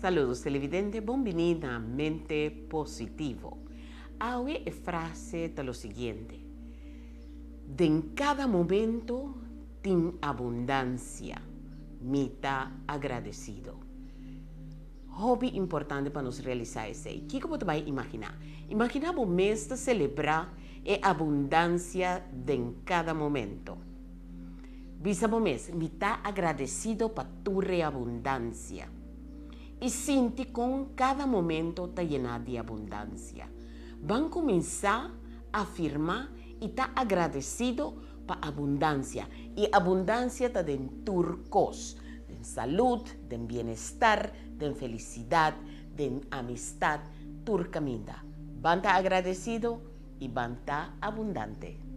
Saludos televidente, bienvenida a Mente Positivo. Hoy es frase de lo siguiente: de en cada momento ten abundancia, me está agradecido. Hobby importante para nos realizar esse. O que você vai imaginar? Imaginar o mês de celebrar a abundância de em cada momento. Visa o mês, me está agradecido para tua abundância. E sinta com cada momento está llenado de abundância. Vão começar a afirmar e está agradecido para abundância. E abundância está de turcos, de saúde, de bem-estar, de felicidade, de amistad, turcaminda. Van estar agradecido e van estar abundante.